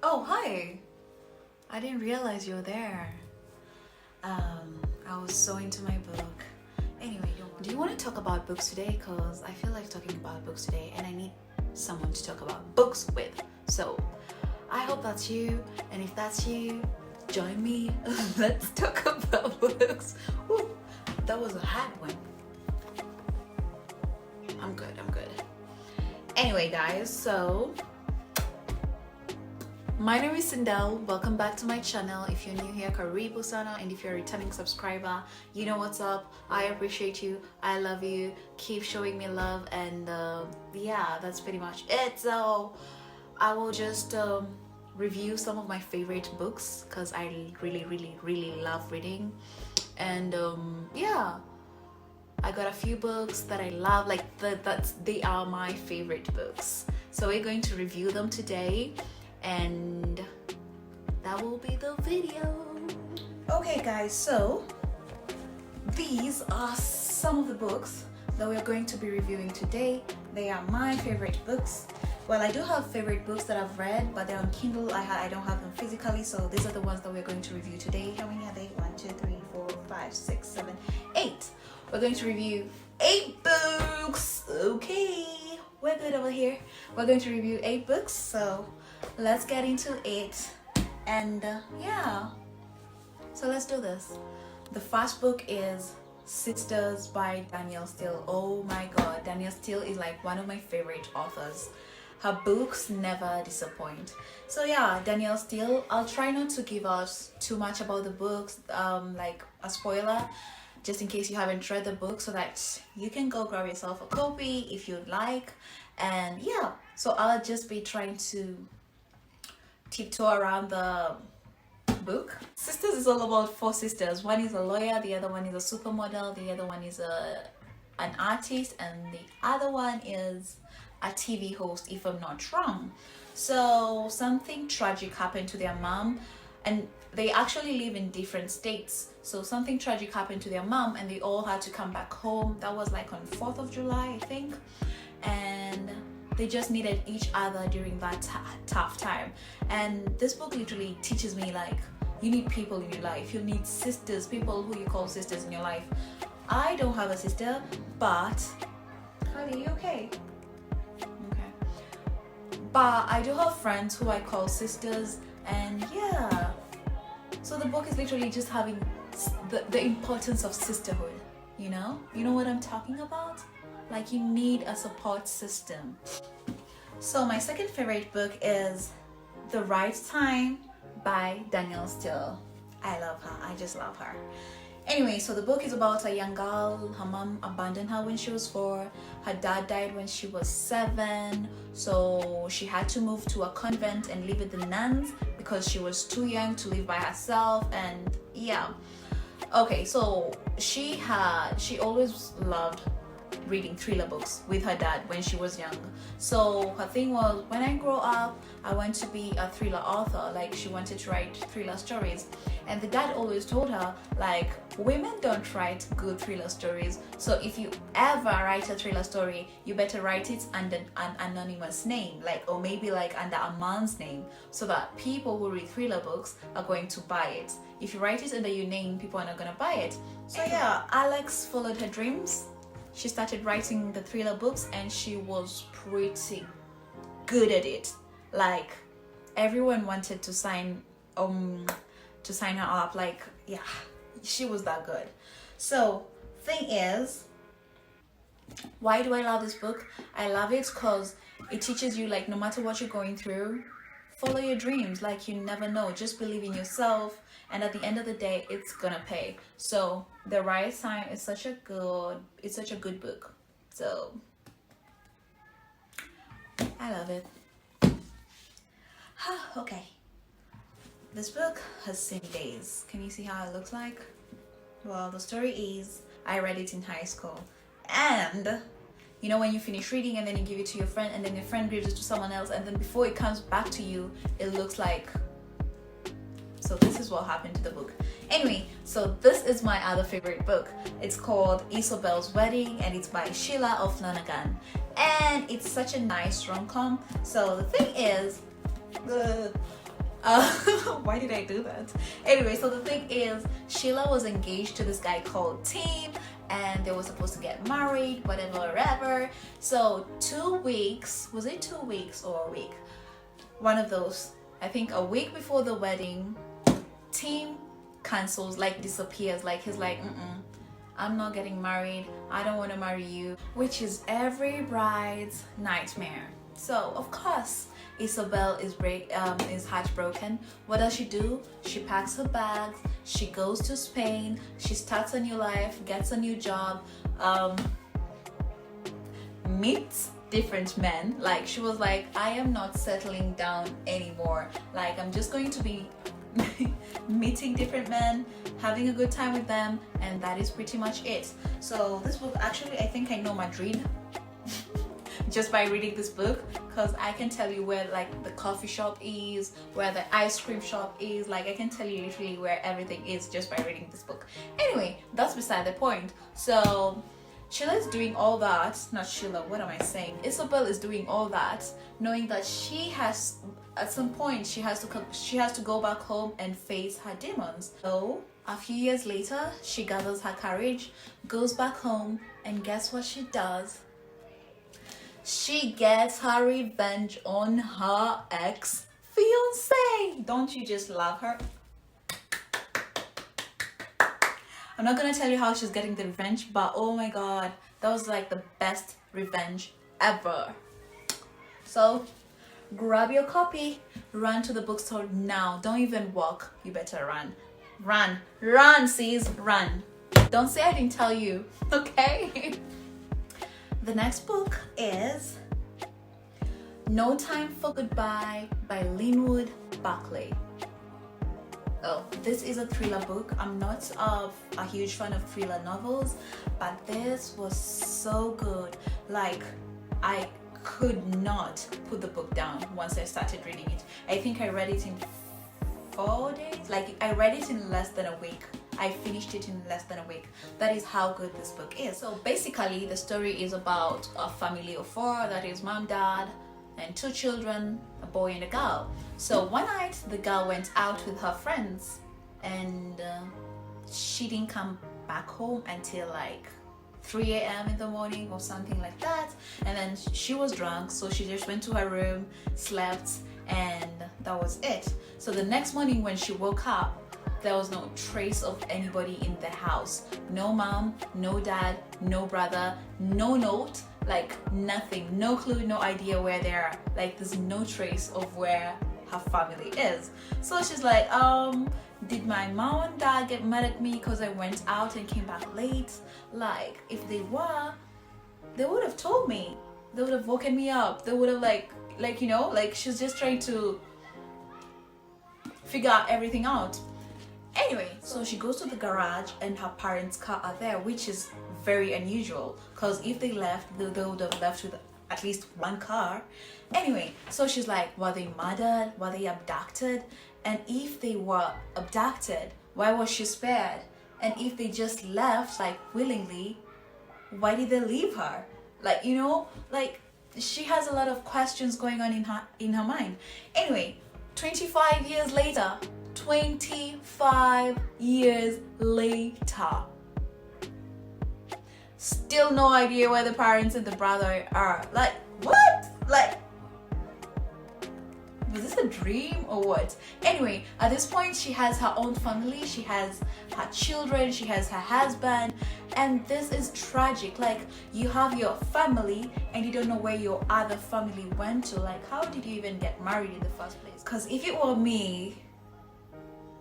Oh, hi. I didn't realize you were there. I was so into my book. Anyway, do you want to talk about books today? Because I feel like talking about books today and I need someone to talk about books with. So I hope that's you. And if that's you, join me. Let's talk about books. Woo, that was a hard one. I'm good. Anyway, guys, so my name is Danielle. Welcome back to my channel. If you're new here, karibu sana, and if you're a returning subscriber, you know what's up. I appreciate you. I love you. Keep showing me love, and yeah, that's pretty much it. So I will just review some of my favorite books because I really love reading, and yeah, I got a few books that I love, like they are my favorite books. So we're going to review them today, and that will be the video. Okay guys, so these are some of the books that we're going to be reviewing today. They are my favorite books. Well, I do have favorite books that I've read, but they're on Kindle. I don't have them physically, so these are the ones that we're going to review today. How many are they? 1, 2, 3, 4, 5, 6, 7, 8. We're going to review 8 books. Okay, we're good over here. We're going to review 8 books, so let's get into it. And yeah, so let's do this. The first book is Sisters by Danielle Steele. Oh my god, Danielle Steele is like one of my favorite authors. Her books never disappoint. So yeah, Danielle Steele. I'll try not to give us too much about the books, like a spoiler, just in case you haven't read the book, so that you can go grab yourself a copy if you'd like. And yeah, so I'll just be trying to tiptoe around the book. Sisters is all about 4 sisters. One is a lawyer, the other one is a supermodel, the other one is an artist, and the other one is a TV host, if I'm not wrong. So something tragic happened to their mom, and they actually live in different states. So something tragic happened to their mom and they all had to come back home. That was like on 4th of July, I think. And they just needed each other during that tough time. And this book literally teaches me, like, you need people in your life. You need sisters, people who you call sisters in your life. I don't have a sister, but are you okay? Okay. But I do have friends who I call sisters, and yeah. So the book is literally just having the importance of sisterhood, you know? You know what I'm talking about? Like, you need a support system. So my second favorite book is The Right Time by Danielle Steele. I love her. I just love her. Anyway, so the book is about a young girl. Her mom abandoned her when she was 4. Her dad died when she was 7. So she had to move to a convent and live with the nuns because she was too young to live by herself. And yeah. Okay, so she always loved reading thriller books with her dad when she was young. So her thing was, when I grow up, I want to be a thriller author. Like, she wanted to write thriller stories. And the dad always told her, like, women don't write good thriller stories. So if you ever write a thriller story, you better write it under an anonymous name, like, or maybe like under a man's name, so that people who read thriller books are going to buy it. If you write it under your name, people are not gonna buy it. So yeah, Alex followed her dreams. She started writing the thriller books and she was pretty good at it. Like, everyone wanted to sign her up. Like, yeah, she was that good. So thing is, why do I love this book? I love it because it teaches you, like, no matter what you're going through, follow your dreams. Like, you never know, just believe in yourself, and at the end of the day, it's gonna pay. So The Right Time is such a good book. So I love it. Okay, this book has seen days. Can you see how it looks like? Well, the story is, I read it in high school, and you know when you finish reading and then you give it to your friend, and then your friend gives it to someone else, and then before it comes back to you, it looks like. So this is what happened to the book. Anyway, so this is my other favorite book. It's called Isabels Wedding, and it's by Sheila of Flanagan. And it's such a nice rom-com. So the thing is, Why did I do that? Anyway, so the thing is, Sheila was engaged to this guy called Tim, and they were supposed to get married, whatever. So 2 weeks, was it 2 weeks or a week? One of those. I think a week before the wedding, Tim cancels, like disappears, like he's like, I'm not getting married, I don't want to marry you, which is every bride's nightmare. So of course Isobel is heartbroken. What does she do? She packs her bags, she goes to Spain, she starts a new life, gets a new job, meets different men. Like she was like, I am not settling down anymore, like I'm just going to be meeting different men, having a good time with them, and that is pretty much it. So this book, actually I think I know Madrid just by reading this book, because I can tell you where like the coffee shop is, where the ice cream shop is, like I can tell you literally where everything is just by reading this book. Anyway, that's beside the point. So Sheila is doing all that, not Sheila, what am I saying? Isobel is doing all that, knowing that she has, at some point, she has to go back home and face her demons. So a few years later, she gathers her courage, goes back home, and guess what she does? She gets her revenge on her ex-fiance. Don't you just love her? I'm not gonna tell you how she's getting the revenge, but oh my god, that was like the best revenge ever. So grab your copy, run to the bookstore now. Don't even walk, you better run, sis, run. Don't say I didn't tell you, okay? The next book is No Time for Goodbye by Linwood, Barclay. Oh, this is a thriller book. I'm not a huge fan of thriller novels, but this was so good. Like, I could not put the book down once I started reading it. I think I read it in 4 days. Like, I read it in less than a week. I finished it in less than a week. That is how good this book is. So basically, the story is about a family of 4, that is mom, dad, and 2 children, a boy and a girl. So one night the girl went out with her friends, and she didn't come back home until like 3 a.m. in the morning or something like that. And then she was drunk, so she just went to her room, slept, and that was it. So the next morning when she woke up, there was no trace of anybody in the house. No mom, no dad, no brother, no note, like nothing, no clue, no idea where they are. Like there's no trace of where her family is. So she's like, did my mom and dad get mad at me because I went out and came back late? Like if they were, they would have told me. They would have woken me up. They would have like you know, like she's just trying to figure everything out. Anyway, so she goes to the garage and her parents' car are there, which is very unusual because if they left, they would have left with at least one car. Anyway, so she's like, were they murdered? Were they abducted? And if they were abducted, why was she spared? And if they just left like willingly, why did they leave her? Like, you know, like she has a lot of questions going on in her mind. Anyway, 25 years later, 25 years later, still no idea where the parents and the brother are. Like, what? Like, was this a dream or what? Anyway, at this point she has her own family, she has her children, she has her husband, and this is tragic. Like, you have your family and you don't know where your other family went to. Like, how did you even get married in the first place? Because if it were me,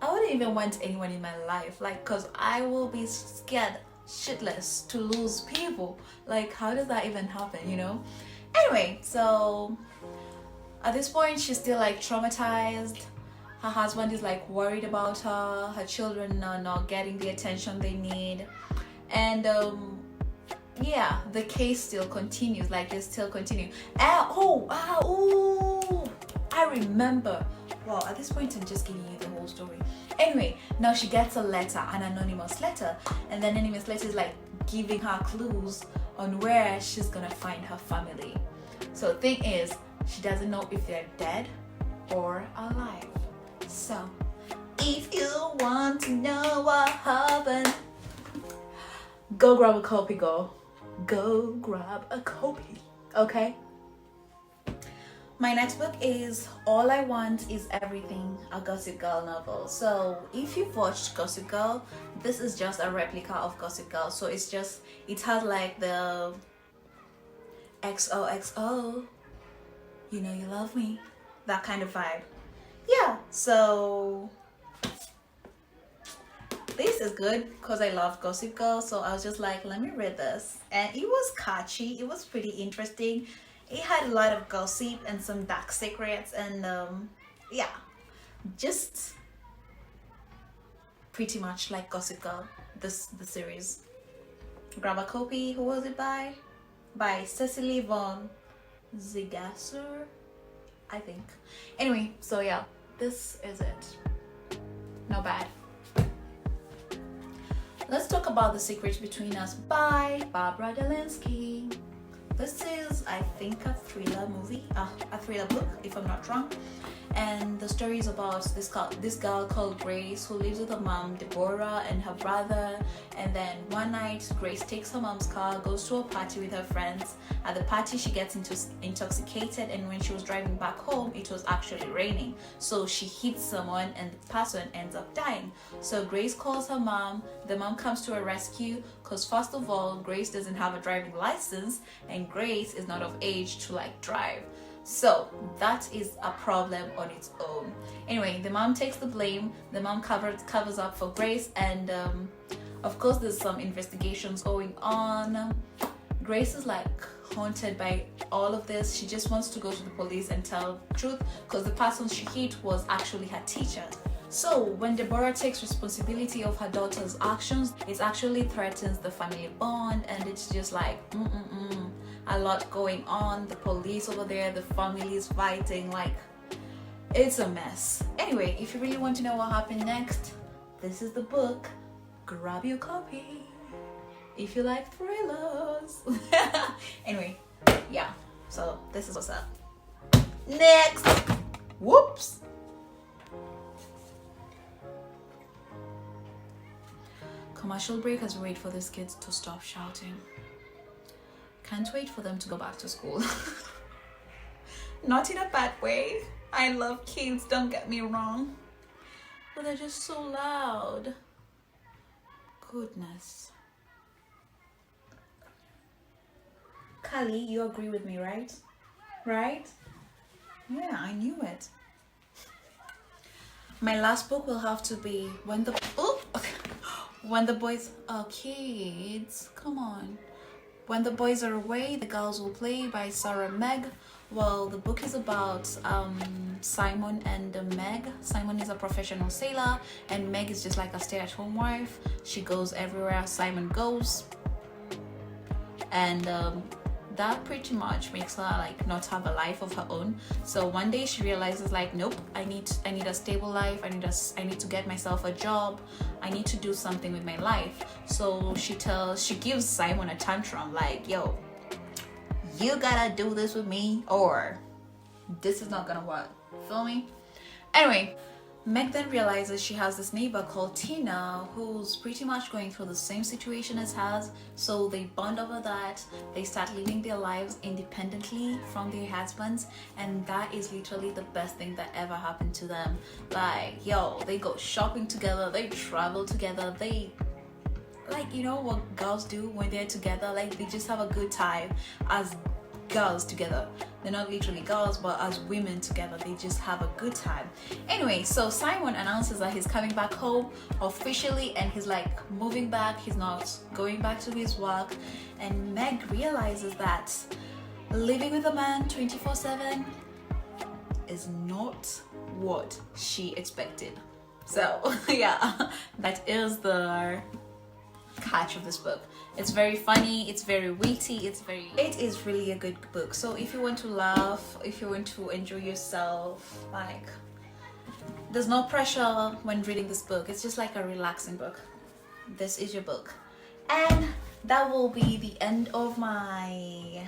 I wouldn't even want anyone in my life, like, because I will be scared shitless to lose people. Like, how does that even happen, you know? Anyway, so at this point she's still like traumatized. Her husband is like worried about her. Her children are not getting the attention they need, and yeah, the case still continues. Like, they still continue. I remember. Well, at this point I'm just giving you the whole story. Anyway, now she gets a letter, an anonymous letter, and the anonymous letter is like giving her clues on where she's gonna find her family. So the thing is, she doesn't know if they're dead or alive. So if you want to know what happened, go grab a copy, girl. Go grab a copy, okay? My next book is All I Want Is Everything, a Gossip Girl novel. So if you've watched Gossip Girl, this is just a replica of Gossip Girl. So it has like the XOXO, you know you love me, that kind of vibe. Yeah, so this is good because I love Gossip Girl. So I was just like, let me read this. And it was catchy. It was pretty interesting. It had a lot of gossip and some dark secrets, and yeah, just pretty much like Gossip Girl, the series. Grab a copy. Who was it by? By Cecily von Zigasser, I think. Anyway, so yeah, this is it. Not bad. Let's talk about The Secret Between Us by Barbara Delinsky. This is, I think, a thriller movie, a thriller book, if I'm not wrong. And the story is about this girl called Grace, who lives with her mom, Deborah, and her brother. And then one night, Grace takes her mom's car, goes to a party with her friends. At the party, she gets intoxicated, and when she was driving back home, it was actually raining. So she hits someone, and the person ends up dying. So Grace calls her mom. The mom comes to her rescue, because first of all, Grace doesn't have a driving license, and Grace is not of age to like drive. So that is a problem on its own. Anyway, the mom takes the blame. The mom covers up for Grace, and of course there's some investigations going on. Grace is like haunted by all of this. She just wants to go to the police and tell the truth, because the person she hit was actually her teacher. So when Deborah takes responsibility of her daughter's actions, it actually threatens the family bond, and it's just like a lot going on. The police over there, the family is fighting, like it's a mess. Anyway, if you really want to know what happened next, this is the book. Grab your copy if you like thrillers. Anyway, yeah, so this is what's up. Next. Whoops. Commercial break as we wait for these kids to stop shouting. Can't wait for them to go back to school. Not in a bad way. I love kids, don't get me wrong. But they're just so loud. Goodness. Kali, you agree with me, right? Right? Yeah, I knew it. My last book will have to be When the Boys Are Kids. Come on. When the Boys Are Away, the Girls Will Play by Sarah Meg. Well, the book is about Simon and Meg. Simon is a professional sailor, and Meg is just like a stay-at-home wife. She goes everywhere Simon goes, and that pretty much makes her like not have a life of her own. So one day she realizes like, nope, I need a stable life. I need to get myself a job. I need to do something with my life. So she gives Simon a tantrum like, yo, you gotta do this with me or this is not gonna work. Feel me? Anyway, Meg then realizes she has this neighbor called Tina who's pretty much going through the same situation as hers. So they bond over that. They start living their lives independently from their husbands, and that is literally the best thing that ever happened to them. Like, yo, they go shopping together, they travel together, they like, you know what girls do when they're together, like they just have a good time as girls together. They're not literally girls, but as women together, they just have a good time. Anyway, so Simon announces that he's coming back home officially, and he's like moving back. He's not going back to his work. And Meg realizes that living with a man 24/7 is not what she expected. So yeah, that is the catch of this book. It's very funny, it's very witty, it is really a good book. So if you want to laugh, if you want to enjoy yourself, like, there's no pressure when reading this book. It's just like a relaxing book. This is your book. And that will be the end of my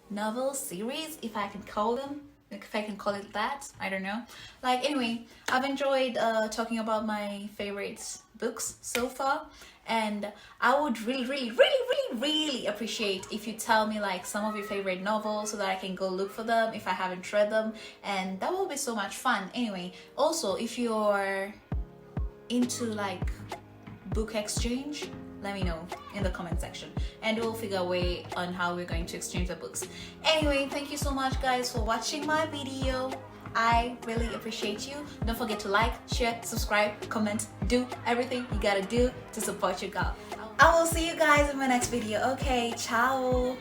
novel series, if I can call them if I can call it that. I don't know. Like, anyway, I've enjoyed talking about my favorite books so far, and I would really appreciate if you tell me like some of your favorite novels so that I can go look for them if I haven't read them, and that will be so much fun. Anyway, also if you're into like book exchange, let me know in the comment section and we'll figure a way on how we're going to exchange the books. Anyway, thank you so much guys for watching my video. I really appreciate you. Don't forget to like, share, subscribe, comment, do everything you gotta do to support your girl. I will see you guys in my next video. Okay, ciao.